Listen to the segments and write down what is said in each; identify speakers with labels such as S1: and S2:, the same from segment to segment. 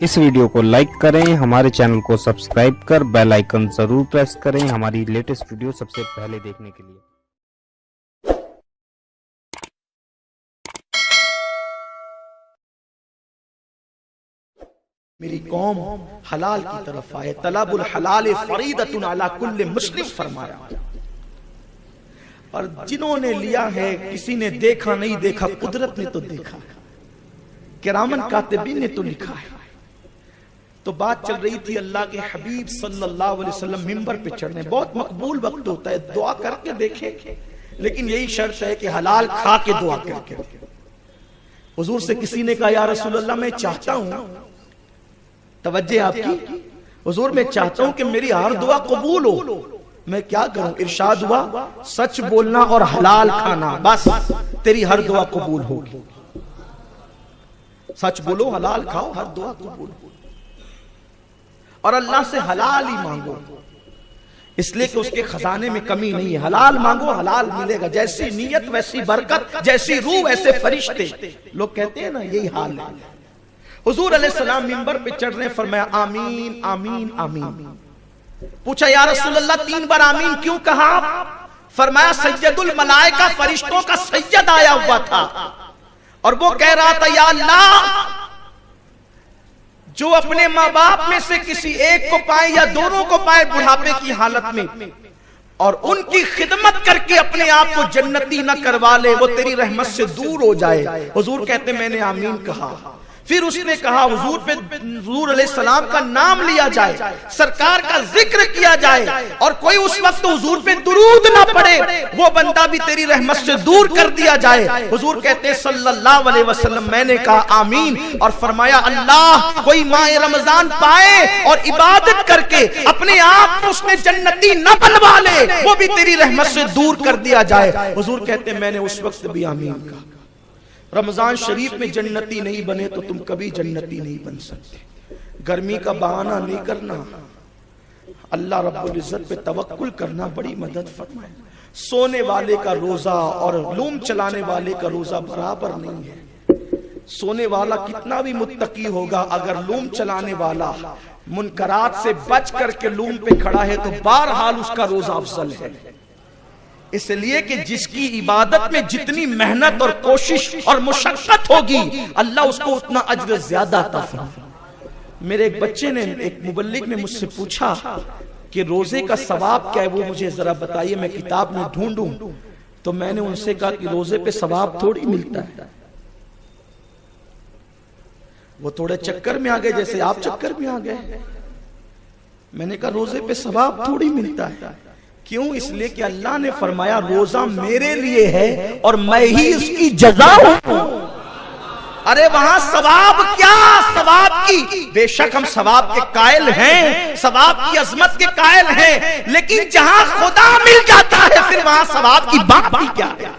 S1: इस वीडियो को लाइक करें, हमारे चैनल को सब्सक्राइब कर बेल आइकन जरूर प्रेस करें हमारी लेटेस्ट वीडियो सबसे पहले देखने के लिए।
S2: मेरी कौम हलाल की तरफ आए, तलबुल हलाल फरीदतुन अला कुल्ले मुस्लिम फरमाया। और जिन्होंने लिया है, किसी ने देखा नहीं देखा, कुदरत ने तो देखा, किरामन कातिबीन ने तो लिखा है। तो बात चल रही थी अल्लाह के हबीब सल्लल्लाहु अलैहि वसल्लम मिंबर पे चढ़ने, बहुत मकबूल वक्त होता है, दुआ करके देखे, लेकिन यही शर्त है कि हलाल खा के दुआ करके। हुजूर से किसी ने कहा, या रसूल अल्लाह मैं चाहता हूं, तवज्जो आपकी, हुजूर मैं चाहता हूं कि मेरी हर दुआ कबूल हो, मैं क्या करूं? इरशाद हुआ, सच बोलना और हलाल खाना, बस तेरी हर दुआ कबूल होगी। सच बोलो, हलाल खाओ, हर दुआ कबूल हो। और अल्लाह से हलाल ही मांगो, इसलिए कि उसके खजाने में कमी नहीं है। हलाल मांगो, हलाल मिलेगा। जैसी नीयत वैसी बरकत, जैसी रूह वैसे फरिश्ते। लोग कहते हैं ना, यही हाल है। हुजूर अलैहिस्सलाम मिंबर पे चढ़ रहे, फरमाया आमीन आमीन आमीन। पूछा, या रसूलल्लाह 3 बार आमीन क्यों कहा? फरमाया सैयदुल मलाइका, फरिश्तों का सैयद आया हुआ था और वो कह रहा था, या अल्लाह, जो अपने माँ बाप में से किसी एक को पाए या दोनों को पाए बुढ़ापे की हालत में, और उनकी खिदमत करके अपने आप को जन्नती न करवा ले, वो तेरी रहमत से दूर हो जाए। हुजूर कहते, मैंने आमीन कहा। फिर उसने कहा, हुजूर पे हुजूर अलैहिस्सलाम का नाम लिया जाए, सरकार का जिक्र किया जाए, और कोई उस वक्त हुजूर पे दुरूद ना पड़े, वो बंदा भी तेरी रहमत से दूर कर दिया जाए। हुजूर कहते सल्लल्लाहु अलैहि वसल्लम, मैंने कहा आमीन, और फरमाया, अल्लाह कोई माह रमजान पाए और इबादत करके अपने आप को उसने जन्नती न बनवा ले, वो भी तेरी रहमत से दूर कर दिया जाए। हुजूर कहते, मैंने उस वक्त भी आमीन कहा। रमजान शरीफ में जन्नती नहीं बने तो तुम कभी जन्नती नहीं बन सकते। गर्मी का बहाना नहीं करना, अल्लाह रब्बुल इज्जत पे तवक्कुल करना, बड़ी मदद फरमाए। सोने वाले का रोजा और लूम चलाने वाले का रोजा बराबर नहीं है। सोने वाला कितना भी मुत्तकी होगा, अगर लूम चलाने वाला मुनकरात से बच करके लूम पे खड़ा है तो बहरहाल उसका रोजा अफजल है। इसलिए कि जिसकी इबादत में जितनी मेहनत और कोशिश और मुशक्कत होगी, अल्लाह उसको उतना अज्र ज्यादा अता फरमाएगा। मेरे एक बच्चे ने, एक मुबल्लिग ने मुझसे पूछा कि रोजे का सवाब क्या है, वो मुझे जरा बताइए, मैं किताब में ढूंढूं। तो मैंने उनसे कहा कि रोजे पे सवाब थोड़ी मिलता है। वो थोड़े चक्कर में आ गए, जैसे आप चक्कर में आ गए। मैंने कहा रोजे पे सवाब थोड़ी मिलता है। क्यों? इसलिए कि अल्लाह ने फरमाया, रोजा मेरे लिए है और मैं ही इसकी जज़ा हूं। अरे वहां सवाब क्या, सवाब की, बेशक हम सवाब के कायल हैं, सवाब की अजमत के कायल हैं, लेकिन जहां खुदा मिल जाता है फिर वहां सवाब की बात भी क्या है।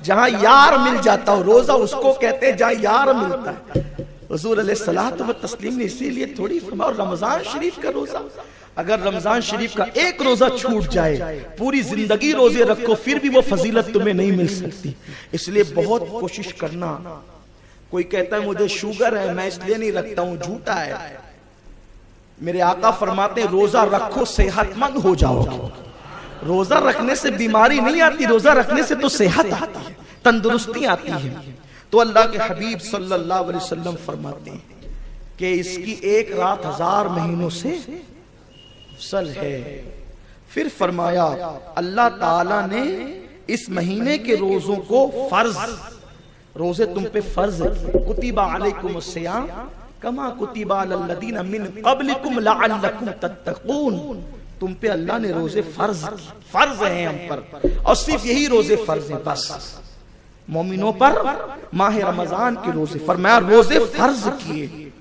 S2: जहां यार मिल जाता हो, रोजा उसको कहते हैं जहां यार मिलता है। हुजूर अलैहिस्सलातु व तस्लीम ने इसीलिए थोड़ी फरमाया। रमजान शरीफ का रोजा, अगर रमजान शरीफ का एक रोजा छूट जाए, पूरी जिंदगी रोजे रखो, फिर भी वो फजीलत तुम्हें नहीं मिल सकती। इसलिए बहुत कोशिश करना। कोई कहता है मुझे शुगर है, मैं इसलिए नहीं रखता हूं, झूठा है। मेरे आका फरमाते, रोजा रखो सेहतमंद हो जाओगे। रोजा रखने से बीमारी नहीं आती, रोजा रखने से तो सेहत आती है, तंदुरुस्ती आती है। तो अल्लाह के हबीब सल्लल्लाहु अलैहि वसल्लम फरमाते हैं कि इसकी एक रात 1000 महीनों से अफसल है। फिर फरमाया, अल्लाह ताला ने इस महीने के रोजों को फर्ज, रोजे तुम पे फर्ज है। कुतिबा अलैकुमुस सियाम कमा कुतिबा अलल लदीना मिन क़ब्लिकुम लअल्लकुम तत्तक़ून। तुम पे अल्लाह ने रोजे फर्ज हैं हम पर, और सिर्फ यही रोजे फर्ज हैं बस मोमिनों पर। माह रमजान के रोजे, फरमाया रोजे फर्ज किए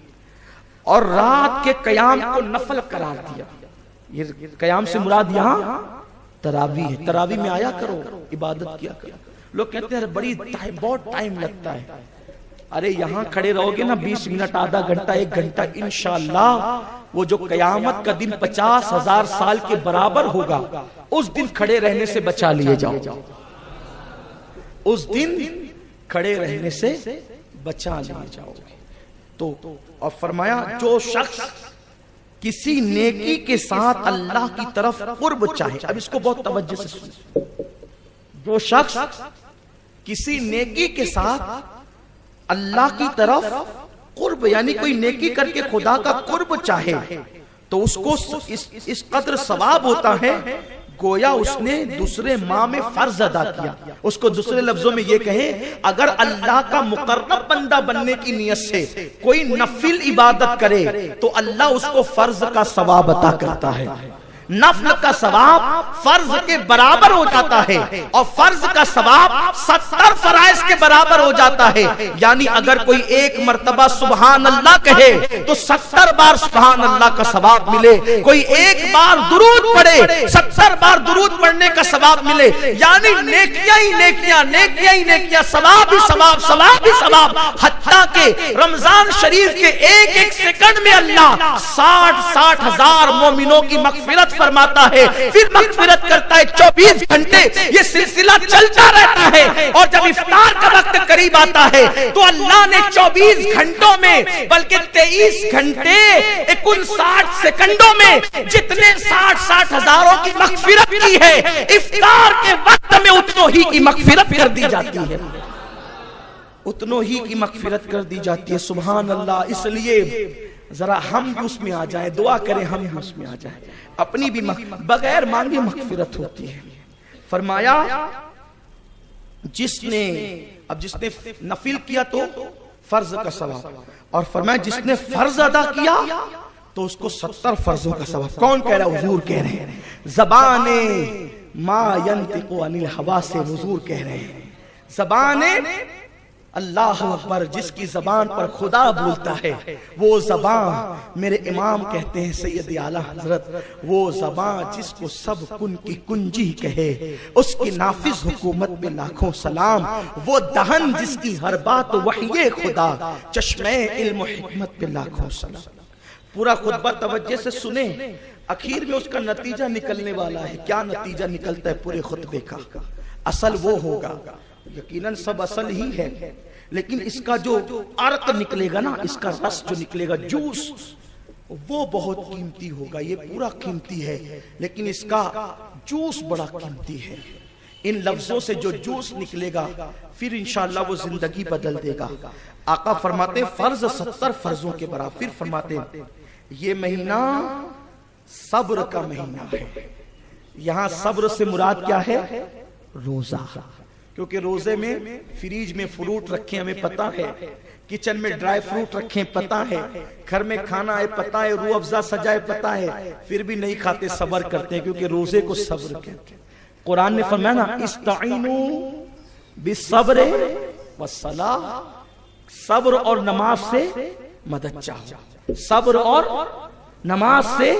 S2: और रात के कयाम को नफल करार दिया। ये कयाम से मुराद यहाँ तरावी है। तरावी में आया करो, इबादत किया करो। लोग कहते हैं बड़ी बहुत टाइम लगता है। अरे यहाँ खड़े रहोगे ना 20 मिनट, आधा घंटा, 1 घंटा, इंशाअल्लाह वो जो कयामत का दिन 50,000 साल के बराबर होगा, उस दिन खड़े रहने से बचा लिए जाओ। उस दिन खड़े रहने से बचा लिए जाओगे। تو اور فرمایا جو شخص کسی نیکی کے ساتھ اللہ کی طرف قرب چاہے، اب اس کو بہت توجہ سے سنیں، جو شخص کسی نیکی کے ساتھ اللہ کی طرف قرب یعنی کوئی نیکی کر کے خدا کا قرب چاہے تو اس کو اس قدر ثواب ہوتا ہے گویا اس نے دوسرے ماہ میں فرض ادا کیا۔ اس کو دوسرے لفظوں میں یہ کہیں، اگر اللہ کا مقرب بندہ بننے کی نیت سے کوئی نفل عبادت کرے تو اللہ اس کو فرض کا ثواب عطا کرتا ہے، نفل کا ثواب فرض کے برابر ہو جاتا ہے اور فرض کا ثواب 70 فرائض کے برابر ہو جاتا ہے۔ یعنی اگر کوئی ایک مرتبہ سبحان اللہ کہے تو 70 بار سبحان اللہ کا ثواب ملے، کوئی ایک بار درود پڑھے 70 بار درود پڑھنے کا ثواب ملے، یعنی نیکیاں ہی نیکیاں، نیکیاں ہی نیکیاں، ثواب ہی ثواب، ثواب ہی ثواب، حتیٰ کہ رمضان شریف کے ایک ایک سیکنڈ میں اللہ 60 ہزار مومنوں کی مغفرت فرماتا ہے، پھر مغفرت کرتا ہے 24 گھنٹے، یہ سلسلہ چلتا رہتا ہے۔ اور جب افطار کا وقت قریب آتا ہے تو اللہ نے 24 گھنٹوں میں بلکہ 23 گھنٹے 59 سیکنڈوں میں جتنے 60 ہزاروں کی مغفرت کی ہے، افطار کے وقت میں اتنوں ہی کی مغفرت کر دی جاتی ہے، اتنوں ہی کی مغفرت کر دی جاتی ہے۔ سبحان اللہ۔ اس لیے ذرا ہم بھی اس میں آ جائیں، دعا کریں ہم بھی اس میں آ جائیں، اپنی بھی بغیر مانگے مغفرت ہوتی ہے۔ فرمایا جس نے نفل کیا تو فرض کا ثواب، اور فرمایا جس نے فرض ادا کیا تو اس کو 70 فرضوں کا ثواب۔ کون کہہ رہا ہے؟ حضور کہہ رہے ہیں، زبان ما ینطق عن الہوا سے حضور کہہ رہے ہیں، زبان اللہ اکبر، جس کی زبان پر خدا بولتا ہے وہ زبان، میرے امام کہتے ہیں سید اعلیٰ حضرت، وہ زبان جس کو سب کن کی کنجی کہے، اس کی نافذ حکومت میں لاکھوں سلام، وہ دہن جس کی ہر بات وحی خدا، چشمے علم و حکمت پہ لاکھوں سلام۔ پورا خطبہ توجہ سے سنیں، اخیر میں اس کا نتیجہ نکلنے والا ہے۔ کیا نتیجہ نکلتا ہے پورے خطبے کا؟ اصل وہ ہوگا، یقیناً سب اصل ہی ہے، لیکن اس کا جو عرق نکلے گا نا، اس کا رس جو نکلے گا، جوس، وہ بہت قیمتی ہوگا۔ یہ پورا قیمتی ہے لیکن اس کا جوس بڑا قیمتی ہے۔ ان لفظوں سے جو جوس نکلے گا پھر انشاءاللہ وہ زندگی بدل دے گا۔ آقا فرماتے فرض 70 فرضوں کے برابر، پھر فرماتے یہ مہینہ صبر کا مہینہ ہے۔ یہاں صبر سے مراد کیا ہے؟ روزہ، کیونکہ روزے میں فریج میں فروٹ رکھیں ہمیں پتا ہے، کچن میں ڈرائی فروٹ رکھیں پتا ہے، گھر میں کھانا ہے پتا ہے، روح افزا سجائے پتا ہے، پھر بھی نہیں کھاتے، صبر کرتے ہیں، کیونکہ روزے کو صبر کہتے ہیں۔ قرآن نے فرمایا نا استعینوا بالصبر والصلاۃ، صبر اور نماز سے مدد چاہو، صبر اور نماز سے